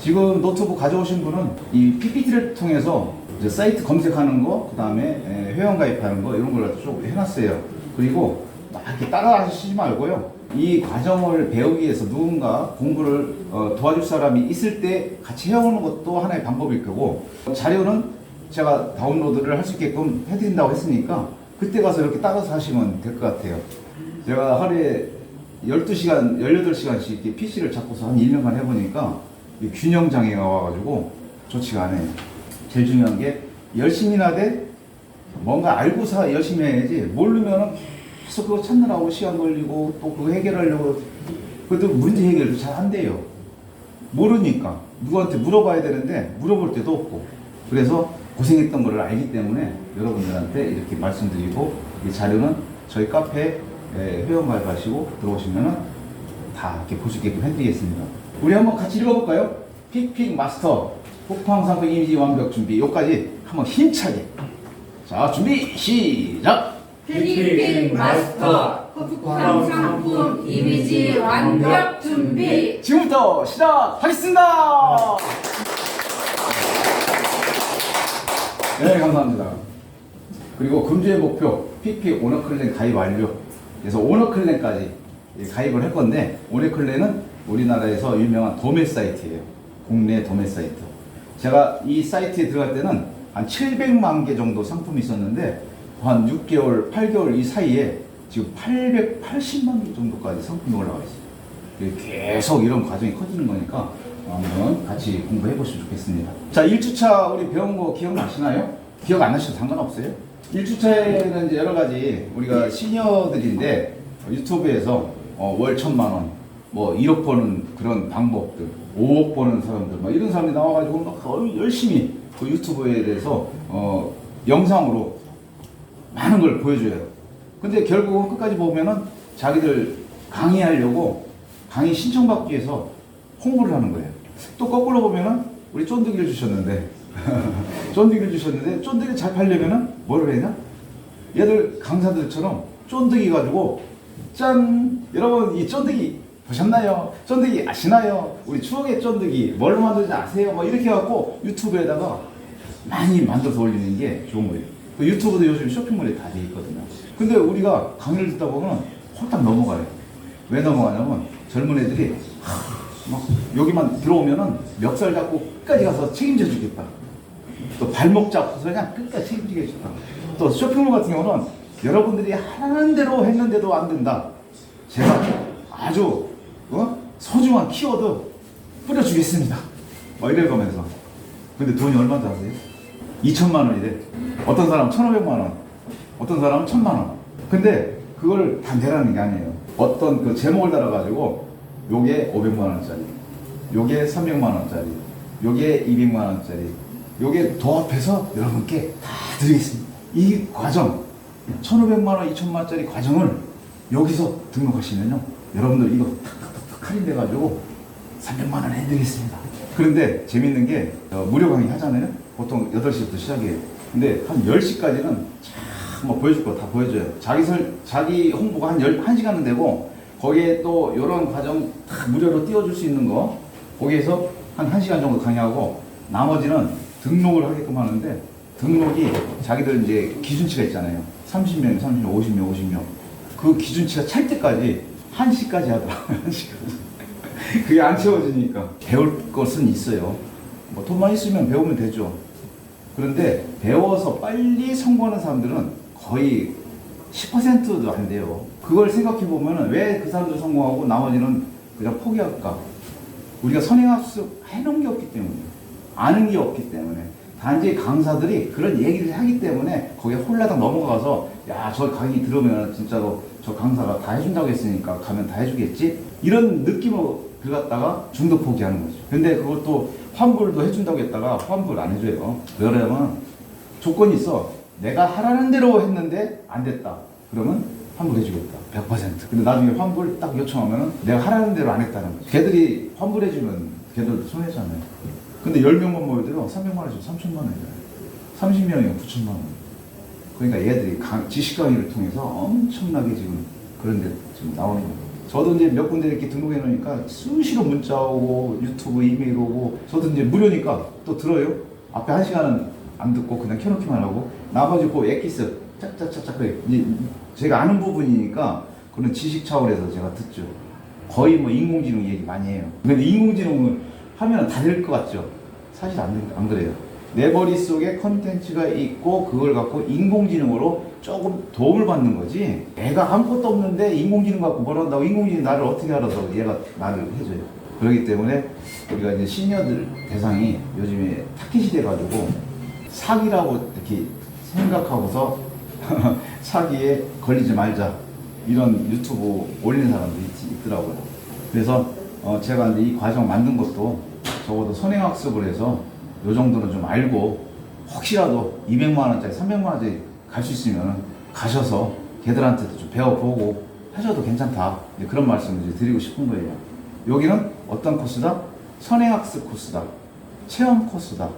지금 노트북 가져오신 분은 이 PPT를 통해서 이제 사이트 검색하는 거, 그 다음에 회원 가입하는 거 이런 걸 쭉 해놨어요. 그리고 막 이렇게 따라하시지 말고요. 이 과정을 배우기 위해서 누군가 공부를 도와줄 사람이 있을 때 같이 해오는 것도 하나의 방법일 거고, 자료는 제가 다운로드를 할 수 있게끔 해드린다고 했으니까 그때 가서 이렇게 따라서 하시면 될 것 같아요. 제가 하루에 12시간, 18시간씩 이렇게 PC를 잡고서 한 1년간 해보니까 균형장애가 와가지고 좋지가 않아요. 제일 중요한 게 열심히나 돼 뭔가 알고서 열심히 해야지, 모르면은 계속 그거 찾느라고 시간 걸리고 또 그거 해결하려고, 그래도 문제 해결도 잘 안 돼요. 모르니까 누구한테 물어봐야 되는데 물어볼 데도 없고. 그래서 고생했던 거를 알기 때문에 여러분들한테 이렇게 말씀드리고, 이 자료는 저희 카페 회원 가입하시고 들어오시면은 다 이렇게 볼 수 있게끔 해드리겠습니다. 우리 한번 같이 읽어볼까요? 픽픽 마스터 쿠팡 상품 이미지 완벽 준비, 여기까지 한번 힘차게. 자, 준비 시작. 픽픽 마스터 쿠팡 상품 이미지 완벽 준비. 지금부터 시작하겠습니다. 네, 감사합니다. 그리고 금주의 목표 픽픽 오너클랜 가입 완료. 그래서 오너클랜까지 가입을 할 건데, 오너클랜은 우리나라에서 유명한 도매 사이트예요. 국내 도매 사이트. 제가 이 사이트에 들어갈 때는 한 700만 개 정도 상품이 있었는데, 한 6개월, 8개월 이 사이에 지금 880만 개 정도까지 상품이 올라와 있어요. 계속 이런 과정이 커지는 거니까 한번 같이 공부해 보시면 좋겠습니다. 자, 1주차 우리 배운 거 기억나시나요? 기억 안 나셔도 상관없어요. 1주차에는 이제 여러 가지, 우리가 시니어들인데 유튜브에서 월 1,000만 원, 뭐 1억 버는 그런 방법들, 5억 버는 사람들, 막 이런 사람이 나와가지고 막 열심히 그 유튜브에 대해서 영상으로 많은 걸 보여줘요. 근데 결국은 끝까지 보면은 자기들 강의하려고 강의 신청받기 위해서 홍보를 하는 거예요. 또 거꾸로 보면은 우리 쫀득이를 주셨는데 쫀득이를 주셨는데 쫀득이 잘 팔려면은 뭐를 해야 되냐? 얘들 강사들처럼 쫀득이 가지고 짠! 여러분 이 쫀득이 보셨나요? 쫀득이 아시나요? 우리 추억의 쫀득이 뭘로 만드는지 아세요? 뭐 이렇게 해갖고 유튜브에다가 많이 만들어서 올리는 게 좋은 거예요. 그 유튜브도 요즘 쇼핑몰에 다 돼 있거든요. 근데 우리가 강의를 듣다 보면 홀딱 넘어가요. 왜 넘어가냐면 젊은 애들이 막 여기만 들어오면은 멱살 잡고 끝까지 가서 책임져 주겠다. 또 발목 잡고서 그냥 끝까지 책임지겠다. 또 쇼핑몰 같은 경우는 여러분들이 하는 대로 했는데도 안 된다. 제가 아주 소중한 키워드 뿌려주겠습니다. 뭐 이럴 거면서. 근데 돈이 얼마인지 아세요? 2천만 원이래. 어떤 사람은 1,500만 원, 어떤 사람은 1,000만 원. 근데 그걸 다 내라는 게 아니에요. 어떤 그 제목을 달아가지고 요게 500만 원짜리, 요게 300만 원짜리, 요게 200만 원짜리, 요게 도합해서 여러분께 다 드리겠습니다. 이 과정, 1,500만 원, 2,000만 원짜리 과정을 여기서 등록하시면요, 여러분들 이거 탁탁탁 할인돼가지고 300만 원 해드리겠습니다. 그런데 재밌는 게 무료 강의 하잖아요. 보통 8시부터 시작해요. 근데 한 10시까지는 뭐 보여줄 거 다 보여줘요. 자기 홍보가 한 1시간은 되고, 거기에 또 이런 과정 다 무료로 띄워줄 수 있는 거, 거기에서 한 1시간 정도 강의하고, 나머지는 등록을 하게끔 하는데, 등록이 자기들 이제 기준치가 있잖아요. 30명, 30명, 50명, 50명. 그 기준치가 찰 때까지 1시까지 하더라고요. 1시까지. 그게 안 채워지니까. 배울 것은 있어요. 뭐 돈만 있으면 배우면 되죠. 그런데 배워서 빨리 성공하는 사람들은 거의 10%도 안 돼요. 그걸 생각해 보면은 왜 그 사람들 성공하고 나머지는 그냥 포기할까? 우리가 선행학습 해놓은 게 없기 때문에, 아는 게 없기 때문에, 단지 강사들이 그런 얘기를 하기 때문에 거기에 홀라당 넘어가서, 야, 저 강의 들으면 진짜로 저 강사가 다 해준다고 했으니까 가면 다 해주겠지? 이런 느낌으로 들어갔다가 중도 포기하는 거죠. 근데 그것도 환불도 해준다고 했다가 환불 안 해줘요. 왜냐면 조건이 있어. 내가 하라는 대로 했는데 안 됐다. 그러면 환불해주겠다. 100%. 근데 나중에 환불 딱 요청하면 내가 하라는 대로 안 했다는 거죠. 걔들이 환불해주면 걔들도 손해잖아요. 근데 10명만 모여들어 300만 원씩 3천만 원이잖아요. 30명이면 9천만 원. 그러니까 얘들이 지식 강의를 통해서 엄청나게 지금 그런 데 지금 나오는 거예요. 저도 이제 몇 군데 이렇게 등록해 놓으니까 수시로 문자 오고 유튜브 이메일 오고 저도 이제 무료니까 또 들어요. 앞에 1시간은 안 듣고 그냥 켜놓기만 하고 나머지 그 엑기스 짝짝짝짝 이제 제가 아는 부분이니까 그런 지식 차원에서 제가 듣죠. 거의 뭐 인공지능 얘기 많이 해요. 근데 인공지능은 하면 다 될 것 같죠? 사실 안 그래요. 내 머릿속에 컨텐츠가 있고 그걸 갖고 인공지능으로 조금 도움을 받는 거지. 애가 아무것도 없는데 인공지능 갖고 뭘 한다고 인공지능이 나를 어떻게 알아서 얘가 나를 해줘요. 그렇기 때문에 우리가 이제 시니어들 대상이 요즘에 타깃이 돼가지고 사기라고 이렇게 생각하고서 사기에 걸리지 말자 이런 유튜브 올리는 사람도 있더라고요. 그래서 제가 이제 이 과정 만든 것도 적어도 선행학습을 해서 요 정도는 좀 알고 혹시라도 200만 원짜리 300만 원짜리 갈 수 있으면 가셔서 걔들한테도 좀 배워보고 하셔도 괜찮다. 그런 말씀을 이제 드리고 싶은 거예요. 여기는 어떤 코스다? 선행학습 코스다. 체험 코스다.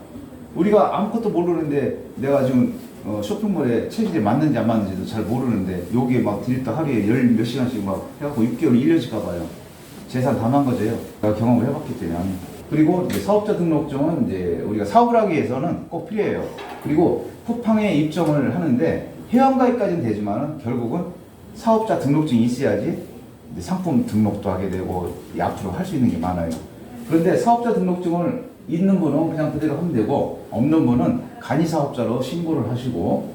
우리가 아무것도 모르는데 내가 지금 쇼핑몰에 체질이 맞는지 안 맞는지도 잘 모르는데 여기에 막 들있다 하루에 몇 시간씩 막 해갖고 6개월, 1년씩 가봐요. 재산 다 망가져요. 내가 경험을 해봤기 때문에. 그리고 이제 사업자 등록증은 이제 우리가 사업을 하기 위해서는 꼭 필요해요. 그리고 쿠팡에 입점을 하는데 회원가입까지는 되지만은 결국은 사업자 등록증이 있어야지 이제 상품 등록도 하게 되고 앞으로 할 수 있는 게 많아요. 그런데 사업자 등록증을 있는 분은 그냥 그대로 하면 되고 없는 분은 간이사업자로 신고를 하시고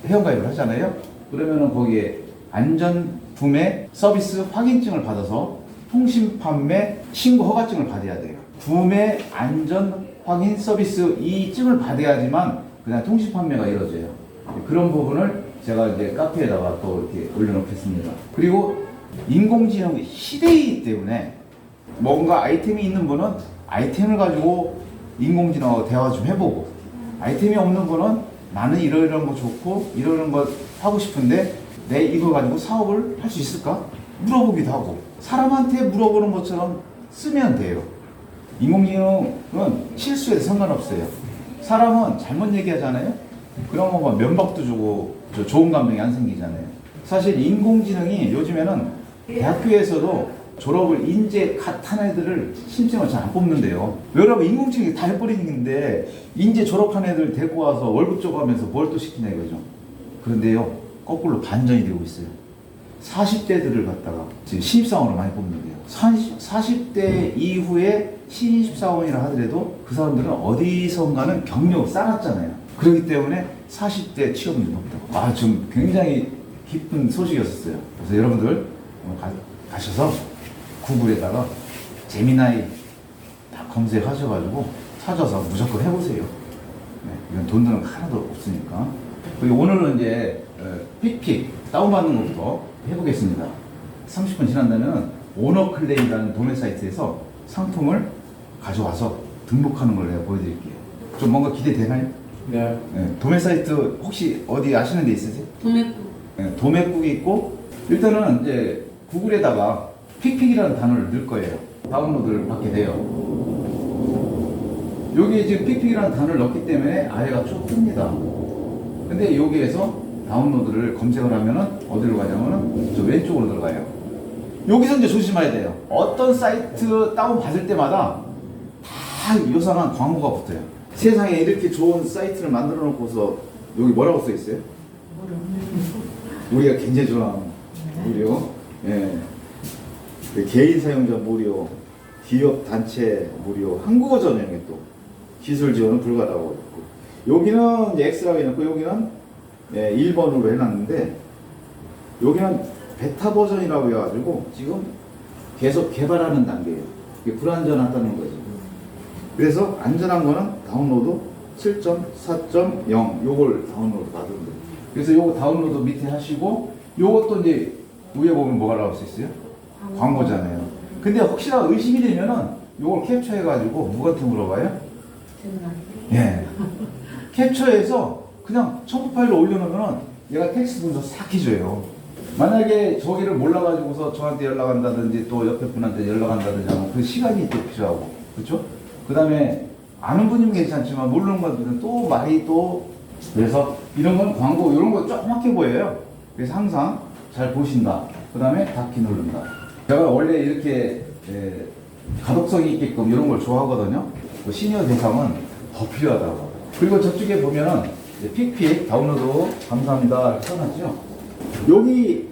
회원가입을 하잖아요. 그러면은 거기에 안전구매 서비스 확인증을 받아서 통신판매 신고 허가증을 받아야 돼요. 구매 안전 확인 서비스 이 증을 받아야지만 그냥 통신판매가 이루어져요. 그런 부분을 제가 이제 카페에다가 또 이렇게 올려놓겠습니다. 그리고 인공지능 시대이기 때문에 뭔가 아이템이 있는 분은 아이템을 가지고 인공지능하고 대화 좀 해보고 아이템이 없는 분은 나는 이러이러한 거 좋고 이러이러한 거 하고 싶은데 내 이거 가지고 사업을 할 수 있을까? 물어보기도 하고 사람한테 물어보는 것처럼 쓰면 돼요. 인공지능은 실수해도 상관없어요. 사람은 잘못 얘기하잖아요. 그런 거 뭐 면박도 주고 좋은 감정이 안 생기잖아요. 사실 인공지능이 요즘에는 대학교에서도 졸업을 인재 갓 한 애들을 신입생을 잘 안 뽑는데요. 여러분 인공지능이 다 해버리는데 인재 졸업한 애들 데리고 와서 월급 주고 하면서 뭘 또 시키냐 이거죠. 그런데요 거꾸로 반전이 되고 있어요. 40대들을 갖다가 지금 신입사원으로 많이 뽑는데요. 40대 이후에 신입사원이라 하더라도 그 사람들은 어디선가는 경력을 쌓았잖아요. 그렇기 때문에 40대 취업률이 높다고. 아, 좀 굉장히 기쁜 소식이었어요. 그래서 여러분들 가셔서 구글에다가 제미나이 다 검색하셔가지고 찾아서 무조건 해보세요. 네, 이건 돈 드는 거 하나도 없으니까. 그리고 오늘은 이제 픽픽 다운받는 것부터 해보겠습니다. 30분 지난다면 오너클레임이라는 도매 사이트에서 상품을 가져와서 등록하는 걸 내가 보여드릴게요. 좀 뭔가 기대되나요? 네. 네, 도매 사이트 혹시 어디 아시는 데 있으세요? 도매국. 네, 도매국이 있고 일단은 이제 구글에다가 픽픽이라는 단어를 넣을 거예요. 다운로드를 받게 돼요. 여기 지금 픽픽이라는 단어를 넣기 때문에 아래가 쭉 뜹니다. 근데 여기에서 다운로드를 검색을 하면은 어디로 가냐면은 저 왼쪽으로 들어가요. 여기서 이제 조심해야 돼요. 어떤 사이트 다운 받을 때마다 다 요상한 광고가 붙어요. 세상에 이렇게 좋은 사이트를 만들어 놓고서 여기 뭐라고 써 있어요? 우리가 굉장히 좋아하는 무료, 예, 개인 사용자 무료, 기업 단체 무료, 한국어 전용에 또 기술 지원은 불가라고 있고 여기는 이제 X라고 해놓고 여기는 1번으로 해놨는데 여기는 베타 버전이라고 해가지고 지금 계속 개발하는 단계예요. 이게 불안전하다는 거죠. 그래서 안전한 거는 다운로드 7.4.0 요걸 다운로드 받으면 돼요. 그래서 요거 다운로드 밑에 하시고 요것도 이제 위에 보면 뭐가 나올 수 있어요? 광고잖아요. 근데 혹시나 의심이 되면은 요걸 캡처해가지고 누구한테 물어봐요? 예. 캡처해서 그냥 첨부 파일로 올려놓으면 얘가 텍스트 분석 싹 해줘요. 만약에 저기를 몰라가지고서 저한테 연락한다든지 또 옆에 분한테 연락한다든지 하면 그 시간이 또 필요하고, 그렇죠? 그 다음에 아는 분이면 괜찮지만 모르는 분들은 또 말이 또 그래서 이런 건 광고 이런 거 조그맣게 보여요. 그래서 항상 잘 보신다. 그 다음에 닫기 누른다. 제가 원래 이렇게 가독성이 있게끔 이런 걸 좋아하거든요. 시니어 대상은 더 필요하다고. 그리고 저쪽에 보면은 픽픽 다운로드 감사합니다 이렇게 써놨죠. 여기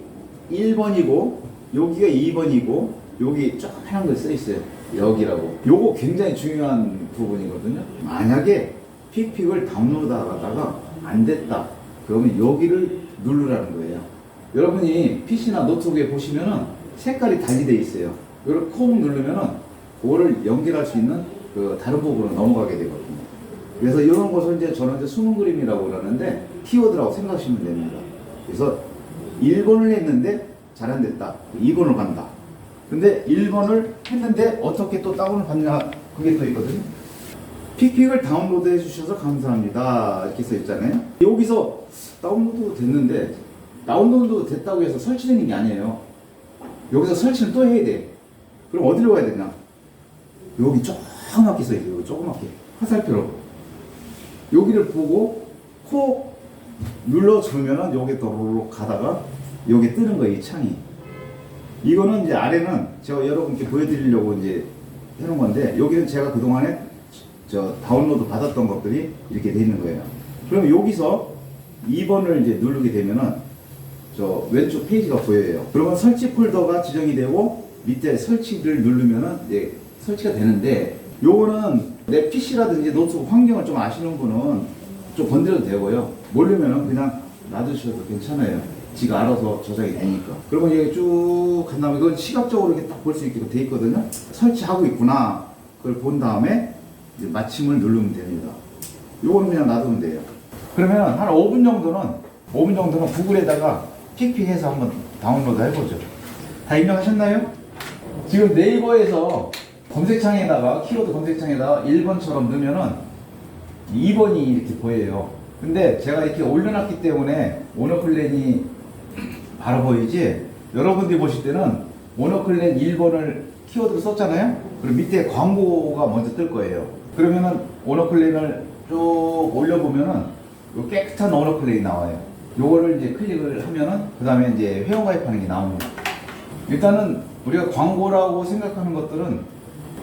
1번이고 여기가 2번이고 여기 조그만 거 써있어요. 여기라고. 요거 굉장히 중요한 부분이거든요. 만약에 픽픽을 다운로드하다가 안 됐다 그러면 여기를 누르라는 거예요. 여러분이 PC나 노트북에 보시면은 색깔이 달리 돼 있어요. 이걸 콕 누르면은 그거를 연결할 수 있는 그 다른 부분으로 넘어가게 되거든요. 그래서 이런 것을 이제 저는 이제 숨은 그림이라고 그러는데 키워드라고 생각하시면 됩니다. 그래서 1번을 했는데 잘 안 됐다. 2번을 간다. 근데 1번을 했는데 어떻게 또 다운을 받냐 그게 또 있거든요. 픽픽을 다운로드 해주셔서 감사합니다. 이렇게 써 있잖아요. 여기서 다운로드 됐는데 다운로드 됐다고 해서 설치되는 게 아니에요. 여기서 설치는 또 해야 돼. 그럼 어디로 가야 되냐? 여기 조그맣게 써 있어요. 조그맣게 화살표로 여기를 보고 콕 눌러주면은 여기 도로로 가다가 여기 뜨는 거예요. 이 창이. 이거는 이제 아래는 제가 여러분께 보여드리려고 이제 해놓은 건데 여기는 제가 그동안에 저 다운로드 받았던 것들이 이렇게 돼 있는 거예요. 그럼 여기서 2번을 이제 누르게 되면은 저 왼쪽 페이지가 보여요. 그러면 설치 폴더가 지정이 되고 밑에 설치를 누르면은 이제 설치가 되는데 요거는 내 PC라든지 노트북 환경을 좀 아시는 분은 좀 건드려도 되고요. 모르면은 그냥 놔두셔도 괜찮아요. 지가 알아서 저장이 되니까. 그러면 이게 쭉 간 다음에 이건 시각적으로 이렇게 딱 볼 수 있게 돼 있거든요. 설치하고 있구나. 그걸 본 다음에 이제 마침을 누르면 됩니다. 요거는 그냥 놔두면 돼요. 그러면 한 5분 정도는 구글에다가 픽픽해서 한번 다운로드 해보죠. 다 입력하셨나요? 지금 네이버에서 검색창에다가 키워드 검색창에다가 1번처럼 넣으면은 2번이 이렇게 보여요. 근데 제가 이렇게 올려놨기 때문에 오너클랜이 바로 보이지. 여러분들이 보실 때는 오너클랜 1번을 키워드로 썼잖아요. 그럼 밑에 광고가 먼저 뜰 거예요. 그러면은 오너클랜을 쭉 올려보면은 요 깨끗한 오너클랜이 나와요. 요거를 이제 클릭을 하면은 그 다음에 이제 회원가입하는 게 나옵니다. 일단은 우리가 광고라고 생각하는 것들은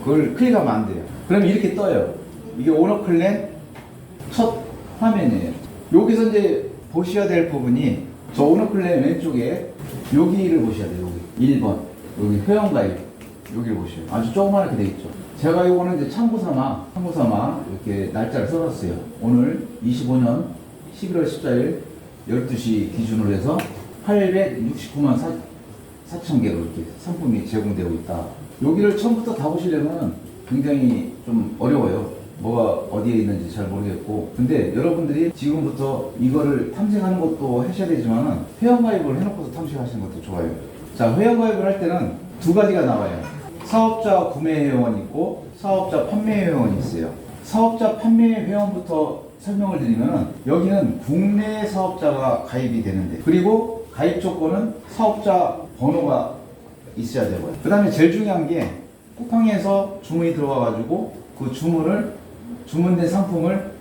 그걸 클릭하면 안 돼요. 그러면 이렇게 떠요. 이게 오너클랜 첫 화면이에요. 여기서 이제 보셔야 될 부분이 저 오너클랜 왼쪽에 여기를 보셔야 돼요. 여기 1번 여기 회원가입 여기를 보셔요. 아주 조그맣게 돼 있죠. 제가 요거는 이제 참고삼아 이렇게 날짜를 써놨어요. 오늘 25년 11월 14일 12시 기준으로 해서 869만 4천 개로 이렇게 상품이 제공되고 있다. 여기를 처음부터 다 보시려면 굉장히 좀 어려워요. 뭐가 어디에 있는지 잘 모르겠고. 근데 여러분들이 지금부터 이거를 탐색하는 것도 하셔야 되지만은 회원가입을 해놓고서 탐색하시는 것도 좋아요. 자, 회원가입을 할 때는 두 가지가 나와요. 사업자 구매 회원 있고 사업자 판매 회원이 있어요. 사업자 판매 회원부터 설명을 드리면은 여기는 국내 사업자가 가입이 되는데 그리고 가입 조건은 사업자 번호가 있어야 되고요. 그 다음에 제일 중요한 게 쿠팡에서 주문이 들어와가지고 그 주문된 상품을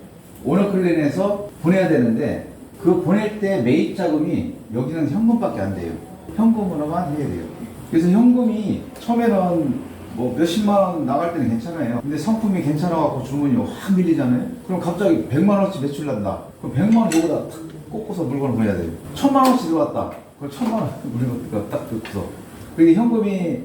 오너클랜에서 보내야 되는데 그 보낼 때 매입 자금이 여기는 현금밖에 안 돼요. 현금으로만 해야 돼요. 그래서 현금이 처음에는 뭐 몇십만 원 나갈 때는 괜찮아요. 근데 상품이 괜찮아갖고 주문이 확 밀리잖아요. 그럼 갑자기 100만 원어치 매출 난다. 그럼 100만 원 여기다 탁 꽂고서 물건을 보내야 돼요. 1000만 원어치 들어왔다. 그럼 1000만 원 물건을 딱 꽂고서. 그게 현금이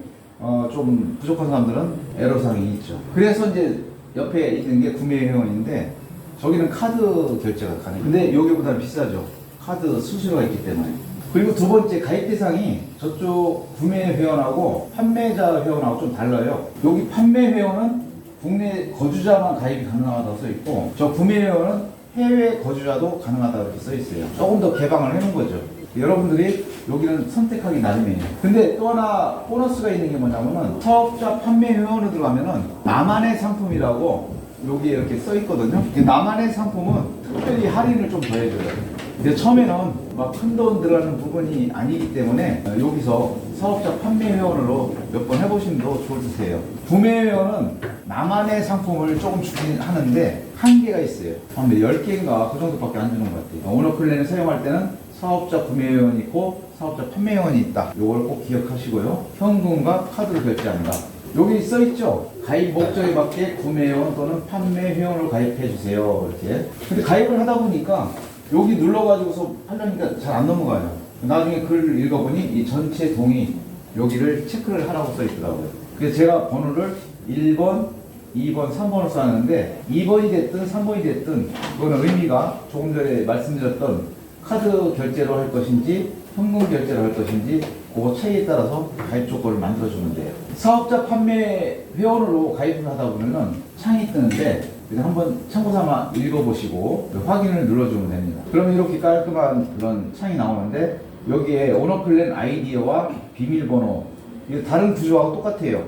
좀 부족한 사람들은 애로사항이 있죠. 그래서 이제 옆에 있는 게 구매 회원인데 저기는 카드 결제가 가능해요. 근데 여기보다는 비싸죠. 카드 수수료가 있기 때문에. 그리고 두 번째 가입 대상이 저쪽 구매 회원하고 판매자 회원하고 좀 달라요. 여기 판매 회원은 국내 거주자만 가입이 가능하다고 써 있고 저 구매 회원은 해외 거주자도 가능하다고 이렇게 써 있어요. 조금 더 개방을 해놓은 거죠. 여러분들이 여기는 선택하기 나름이에요. 근데 또 하나 보너스가 있는 게 뭐냐면은 사업자 판매 회원으로 들어가면은 나만의 상품이라고 여기에 이렇게 써 있거든요. 나만의 상품은 특별히 할인을 좀 더 해줘요. 근데 처음에는 막 큰 돈 들어가는 부분이 아니기 때문에 여기서 사업자 판매 회원으로 몇 번 해보시는 도 좋을 듯해요. 구매 회원은 나만의 상품을 조금 주긴 하는데 한계가 있어요. 한 10개인가 그 정도밖에 안 주는 것 같아요. 오너클랜을 사용할 때는 사업자 구매회원이 있고 사업자 판매회원이 있다. 요걸 꼭 기억하시고요. 현금과 카드로 결제한다. 여기 써있죠? 가입 목적에 맞게 구매회원 또는 판매회원으로 가입해 주세요. 이렇게. 근데 가입을 하다 보니까 여기 눌러가지고서 하려니까 잘 안 넘어가요. 나중에 글을 읽어보니 이 전체 동의 여기를 체크를 하라고 써있더라고요. 그래서 제가 번호를 1번, 2번, 3번을 써놨는데 2번이 됐든 3번이 됐든 그거는 의미가 조금 전에 말씀드렸던 카드 결제로 할 것인지 현금 결제로 할 것인지 그거 차이에 따라서 가입 조건을 만들어주면 돼요. 사업자 판매 회원으로 가입을 하다 보면은 창이 뜨는데 그냥 한번 참고삼아 읽어보시고 확인을 눌러주면 됩니다. 그러면 이렇게 깔끔한 그런 창이 나오는데 여기에 오너클랜 아이디어와 비밀번호 이거 다른 구조하고 똑같아요.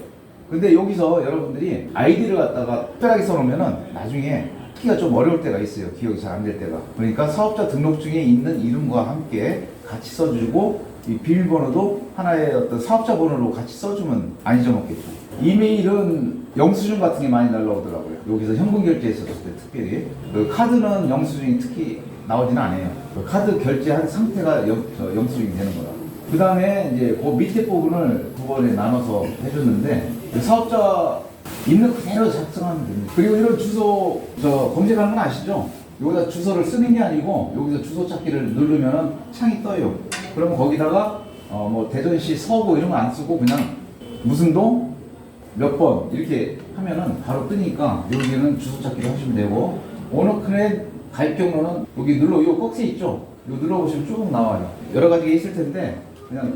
근데 여기서 여러분들이 아이디를 갖다가 특별하게 써놓으면은 나중에 찾기가 좀 어려울 때가 있어요. 기억이 잘 안 될 때가. 그러니까 사업자 등록증에 있는 이름과 함께 같이 써주고 이 비밀번호도 하나의 어떤 사업자 번호로 같이 써주면 안 잊어먹겠죠. 이메일은 영수증 같은 게 많이 날라오더라고요. 여기서 현금 결제했었을 때 특별히. 그 카드는 영수증이 특히 나오지는 않아요. 그 카드 결제한 상태가 영수증이 되는 거라. 그 다음에 이제 그 밑에 부분을 두 번에 나눠서 해줬는데 사업자 있는 그대로 작성하면 됩니다. 그리고 이런 주소 검색하는 건 아시죠? 여기다 주소를 쓰는 게 아니고 여기서 주소 찾기를 누르면 창이 떠요. 그러면 거기다가 뭐 대전시 서구 이런 거 안 쓰고 그냥 무슨 동 몇 번 이렇게 하면은 바로 뜨니까 여기는 주소 찾기도 하시면 되고 오너클랜 가입 경로는 여기 요 꺽쇠 있죠? 요 눌러보시면 쭉 나와요. 여러 가지가 있을 텐데 그냥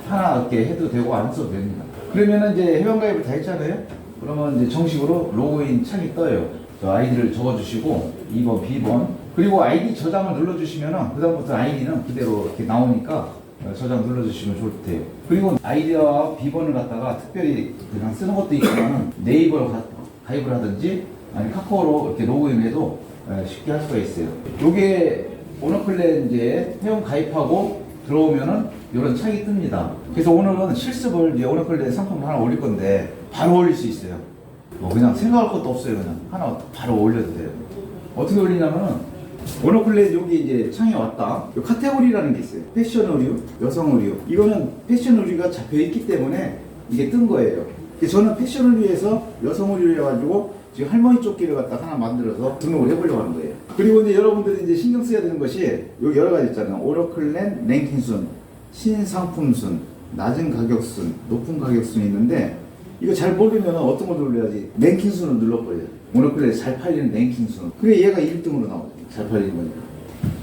하나 이렇게 해도 되고 안 써도 됩니다. 그러면은 이제 회원가입을 다 했잖아요. 그러면 이제 정식으로 로그인 창이 떠요. 저 아이디를 적어주시고 2번, B번 그리고 아이디 저장을 눌러주시면은 그다음부터 아이디는 그대로 이렇게 나오니까 저장 눌러주시면 좋을 테요. 그리고 아이디와 B번을 갖다가 특별히 그냥 쓰는 것도 있지만 네이버로 가입을 하든지 아니 카카오로 이렇게 로그인해도 쉽게 할 수가 있어요. 요게 오너클랜 이제 회원 가입하고 들어오면은 이런 창이 뜹니다. 그래서 오늘은 실습을 이제 오너클랜 상품을 하나 올릴 건데 바로 올릴 수 있어요. 뭐 그냥 생각할 것도 없어요. 그냥 하나 바로 올려도 돼요. 어떻게 올리냐면은 오너클랜 여기 이제 창에 왔다. 요 카테고리라는 게 있어요. 패션 의류, 여성 의류. 이거는 패션 의류가 잡혀 있기 때문에 이게 뜬 거예요. 저는 패션 의류에서 여성 의류를 해가지고 지금 할머니 조끼를 갖다 하나 만들어서 등록을 해보려고 하는 거예요. 그리고 이제 여러분들이 이제 신경 써야 되는 것이 여기 여러 가지 있잖아요. 오너클랜 랭킹순, 신상품순, 낮은 가격순, 높은 가격순이 있는데 이거 잘 모르면 어떤 걸 눌러야지 랭킹순을 눌러버려요. 오너클랜 잘 팔리는 랭킹순. 그래 얘가 1등으로 나오죠. 잘 팔리는 거니까.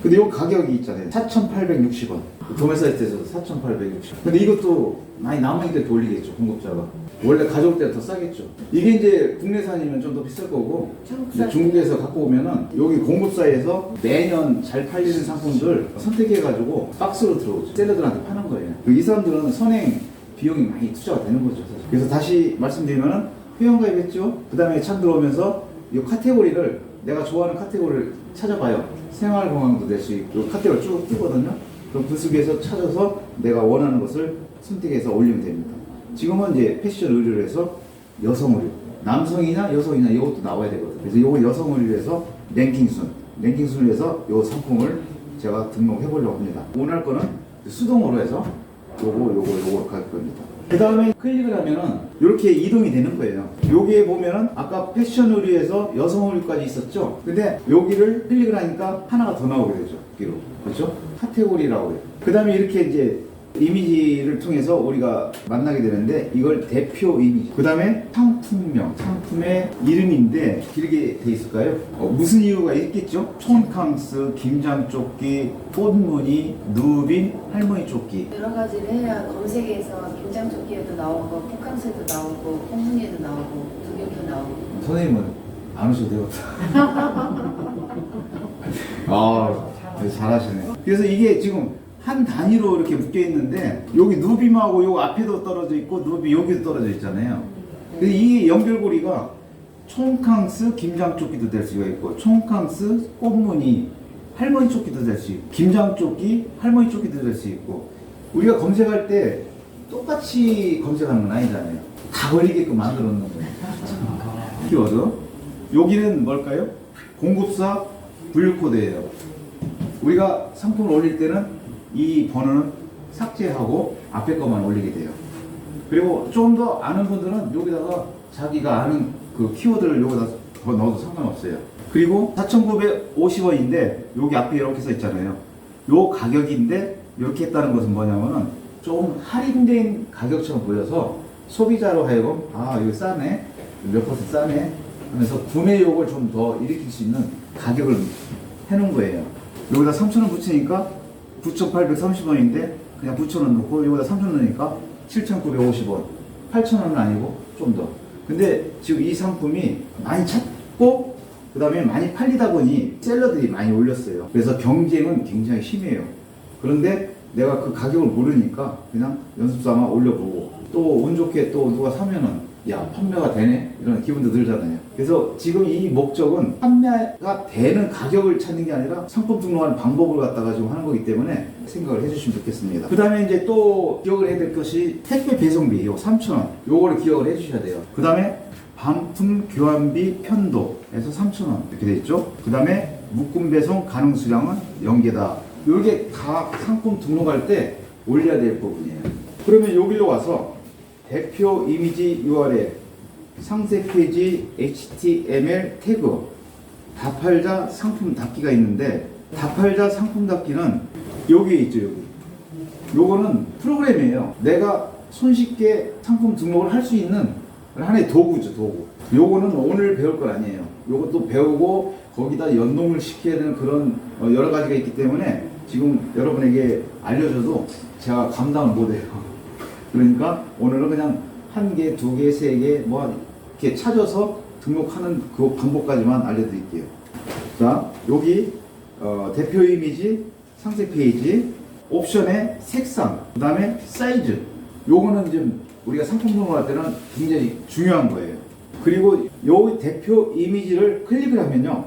근데 이 가격이 있잖아요. 4,860원. 도매 사이트에서도 4,860원. 근데 이것도 많이 남으니까 돌리겠죠. 공급자가. 원래 가져올 때가 더 싸겠죠. 이게 이제 국내산이면 좀 더 비쌀 거고 이제 중국에서 갖고 오면은 여기 공급사에서 매년 잘 팔리는 상품들 선택해가지고 박스로 들어오죠. 셀러들한테 파는 거예요. 이 사람들은 선행 비용이 많이 투자가 되는 거죠. 사실. 그래서 다시 말씀드리면은 회원가입했죠. 그 다음에 창 들어오면서 이 카테고리를 내가 좋아하는 카테고리를 찾아봐요. 생활공항도 될 수 있고 카테고리 쭉 뜨거든요. 그럼 그 속에서 찾아서 내가 원하는 것을 선택해서 올리면 됩니다. 지금은 이제 패션 의류를 해서 여성 의류, 남성이냐 여성이냐 이것도 나와야 되거든요. 그래서 이거 여성 의류를 해서 랭킹순을 해서 이 상품을 제가 등록해 보려고 합니다. 원할 거는 수동으로 해서 요거 갈 겁니다. 그 다음에 클릭을 하면은 이렇게 이동이 되는 거예요. 여기에 보면은 아까 패션 의류에서 여성 의류까지 있었죠. 근데 여기를 클릭을 하니까 하나가 더 나오게 되죠. 여기로. 그렇죠? 카테고리라고 해요. 그 다음에 이렇게 이제 이미지를 통해서 우리가 만나게 되는데 이걸 대표 이미지. 그 다음에 상품명, 상품의 이름인데 길게 돼 있을까요? 무슨 이유가 있겠죠? 촌캉스, 김장조끼, 꽃무늬, 누빈, 할머니 조끼. 여러 가지를 해야 검색에서 김장조끼에도 나오고 포캉스에도 나오고 콩순이에도 나오고 두겹도 나오고. 선생님은 안 오셔도 되겠다. 아, 잘하시네. 그래서 이게 지금 한 단위로 이렇게 묶여 있는데 여기 누빔하고 요 앞에도 떨어져 있고 누빔 여기도 떨어져 있잖아요. 근데 이 연결고리가 촌캉스 김장조끼도 될 수가 있고 촌캉스 꽃무늬 할머니 조끼도 될 수 있고 김장조끼 할머니 조끼도 될 수 있고 우리가 검색할 때 똑같이 검색하는 건 아니잖아요. 다 걸리게끔 만들어 놓는 거예요. 키워드. 여기는 뭘까요? 공급사 분류 코드예요. 우리가 상품을 올릴 때는 이 번호는 삭제하고 앞에 것만 올리게 돼요. 그리고 좀 더 아는 분들은 여기다가 자기가 아는 그 키워드를 여기다 더 넣어도 상관없어요. 그리고 4,950원인데 여기 앞에 이렇게 써 있잖아요. 요 가격인데 이렇게 했다는 것은 뭐냐면은 좀 할인된 가격처럼 보여서 소비자로 하여금 아 이거 싸네, 몇 퍼센트 싸네 하면서 구매욕을 좀 더 일으킬 수 있는 가격을 해놓은 거예요. 여기다 3,000원 붙이니까 9,830원인데 그냥 9,000원 넣고 여기다 3,000원 넣으니까 7,950원. 8,000원은 아니고 좀 더. 근데 지금 이 상품이 많이 찾고 그 다음에 많이 팔리다 보니 셀러들이 많이 올렸어요. 그래서 경쟁은 굉장히 심해요. 그런데 내가 그 가격을 모르니까 그냥 연습 삼아 올려보고 또 운 좋게 또 누가 사면은 야 판매가 되네 이런 기분도 들잖아요. 그래서 지금 이 목적은 판매가 되는 가격을 찾는 게 아니라 상품 등록하는 방법을 갖다가 지금 하는 거기 때문에 생각을 해주시면 좋겠습니다. 그 다음에 이제 또 기억을 해야 될 것이 택배 배송비 요 3,000원 요거를 기억을 해주셔야 돼요. 그 다음에 반품 교환비 편도에서 3,000원 이렇게 돼 있죠. 그 다음에 묶음 배송 가능 수량은 0개다. 요게 다 상품 등록할 때 올려야 될 부분이에요. 그러면 여기로 와서 대표 이미지 URL 상세 페이지 HTML 태그 다팔자 상품 닫기가 있는데 다팔자 상품 닫기는 여기에 있죠. 여기 요거는 프로그램이에요. 내가 손쉽게 상품 등록을 할 수 있는 하나의 도구죠. 도구. 요거는 오늘 배울 건 아니에요. 요것도 배우고 거기다 연동을 시켜야 되는 그런 여러 가지가 있기 때문에 지금 여러분에게 알려줘도 제가 감당을 못해요. 그러니까 오늘은 그냥 1개, 2개, 3개 뭐 이렇게 찾아서 등록하는 그 방법까지만 알려드릴게요. 자, 여기 대표 이미지, 상세 페이지, 옵션의 색상, 그 다음에 사이즈. 요거는 지금 우리가 상품 등록할 때는 굉장히 중요한 거예요. 그리고 요 대표 이미지를 클릭을 하면요,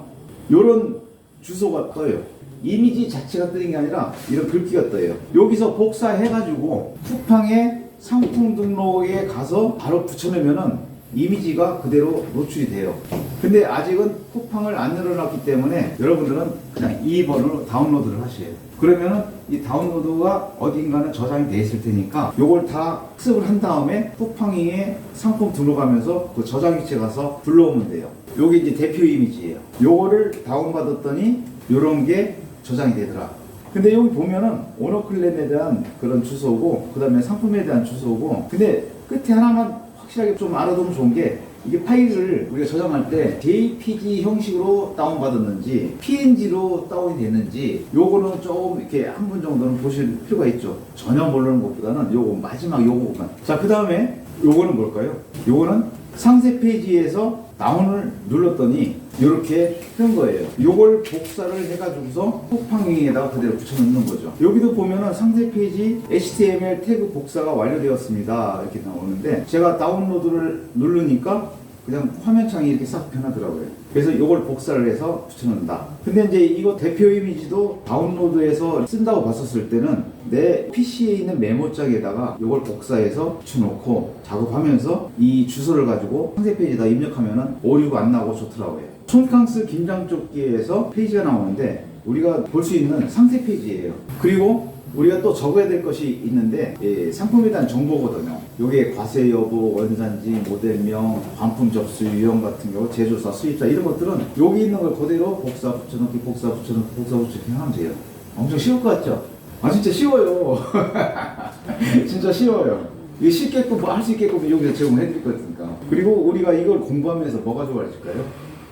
요런 주소가 떠요. 이미지 자체가 뜨는 게 아니라 이런 글귀가 떠요. 여기서 복사해가지고 쿠팡에 상품 등록에 가서 바로 붙여놓으면은 이미지가 그대로 노출이 돼요. 근데 아직은 쿠팡을 안 열어놨기 때문에 여러분들은 그냥 2번으로 다운로드를 하셔야 돼요. 그러면은 이 다운로드가 어딘가는 저장이 돼 있을 테니까 요걸 다 학습을 한 다음에 쿠팡에 상품 등록하면서 그 저장 위치에 가서 불러오면 돼요. 요게 이제 대표 이미지예요. 요거를 다운받았더니 요런 게 저장이 되더라. 근데 여기 보면은 오너클램에 대한 그런 주소고 그 다음에 상품에 대한 주소고, 근데 끝에 하나만 확실하게 좀 알아두면 좋은 게 이게 파일을 우리가 저장할 때 JPG 형식으로 다운받았는지 PNG로 다운이 됐는지 요거는 조금 이렇게 한 분 정도는 보실 필요가 있죠. 전혀 모르는 것보다는 요거 마지막 요거만. 자, 그 다음에 요거는 뭘까요? 요거는 상세 페이지에서 다운을 눌렀더니 이렇게 뜬 거예요. 요걸 복사를 해가지고서 쿠팡에다가 그대로 붙여놓는 거죠. 여기도 보면은 상세 페이지 HTML 태그 복사가 완료되었습니다 이렇게 나오는데 제가 다운로드를 누르니까 그냥 화면창이 이렇게 싹 변하더라고요. 그래서 이걸 복사를 해서 붙여놓는다. 근데 이제 이거 대표 이미지도 다운로드해서 쓴다고 봤었을 때는 내 PC에 있는 메모장에다가 이걸 복사해서 붙여놓고 작업하면서 이 주소를 가지고 상세 페이지에다 입력하면은 오류가 안 나고 좋더라고요. 촌캉스 김장조끼에서 페이지가 나오는데 우리가 볼 수 있는 상세 페이지예요. 그리고 우리가 또 적어야 될 것이 있는데 상품에 대한 정보거든요. 요게 과세 여부, 원산지, 모델명, 반품 접수 유형 같은 경우, 제조사, 수입자 이런 것들은 여기 있는 걸 그대로 복사 붙여넣기, 복사 붙여넣기, 복사 붙여넣기 하면 돼요. 엄청 쉬울 것 같죠? 아 진짜 쉬워요. 진짜 쉬워요. 이게 쉽게끔 할 수 있게끔 여기서 제공해 드릴 거니까. 그리고 우리가 이걸 공부하면서 뭐가 좋아질까요?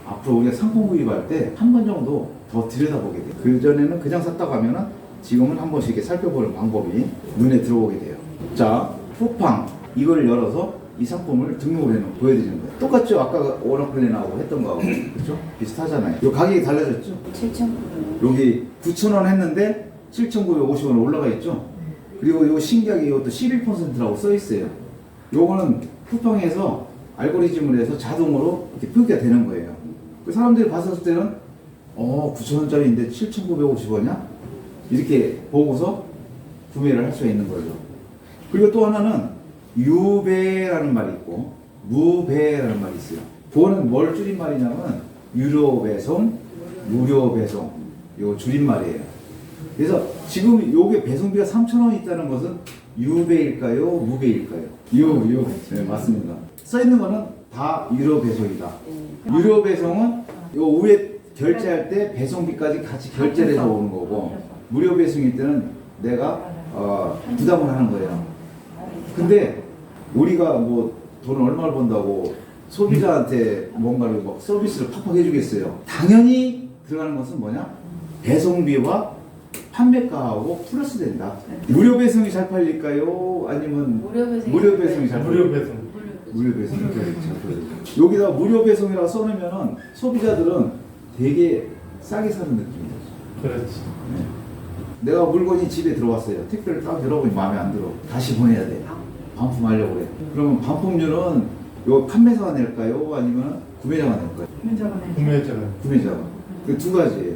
앞으로 우리가 상품 구입할 때 한 번 정도 더 들여다보게 돼요. 그전에는 그냥 샀다고 하면은 지금은 한 번씩 이렇게 살펴보는 방법이 눈에 들어오게 돼요. 자, 쿠팡 이걸 열어서 이 상품을 등록을 해놓고 보여드리는 거예요. 똑같죠? 아까 오너클랜하고 했던 거하고 그렇죠? 비슷하잖아요. 요 가격이 달라졌죠? 7,900원. 여기 9,000원 했는데 7,950원 올라가 있죠? 그리고 요 신기하게 이것도 11%라고 써 있어요. 요거는 쿠팡에서 알고리즘을 해서 자동으로 이렇게 표기가 되는 거예요. 그 사람들이 봤을 때는 9,000원짜리인데 7,950원이야? 이렇게 보고서 구매를 할 수가 있는 거죠. 그리고 또 하나는 유배라는 말이 있고 무배라는 말이 있어요. 그거는 뭘 줄임말이냐면 유료 배송, 무료 배송 요 줄임말이에요. 그래서 지금 요게 배송비가 3,000원 있다는 것은 유배일까요? 무배일까요? 유. 네, 맞습니다. 써 있는 거는 다 유료 배송이다. 유료 배송은 요 위에 결제할 때 배송비까지 같이 결제를 해서 오는 거고, 무료 배송일 때는 내가 부담을 하는 거예요. 근데 우리가 뭐 돈을 얼마를 번다고 소비자한테 뭔가를 막 서비스를 팍팍 해주겠어요. 당연히 들어가는 것은 뭐냐? 배송비와 판매가하고 플러스 된다. 무료 배송이 잘 팔릴까요? 아니면 무료 배송이 잘 팔릴까요? 무료 배송. 무료 배송이 잘 팔릴까요? 여기다 무료 배송이라고 써놓으면은 소비자들은 되게 싸게 사는 느낌이죠. 그렇지. 네. 내가 물건이 집에 들어왔어요. 택배를 딱 열어보니 마음에 안 들어. 다시 보내야 돼. 반품하려고 그래. 그러면 반품료는 요 판매사가 낼까요? 아니면 구매자가 낼까요? 구매자가. 구매자가. 그 두 가지예요.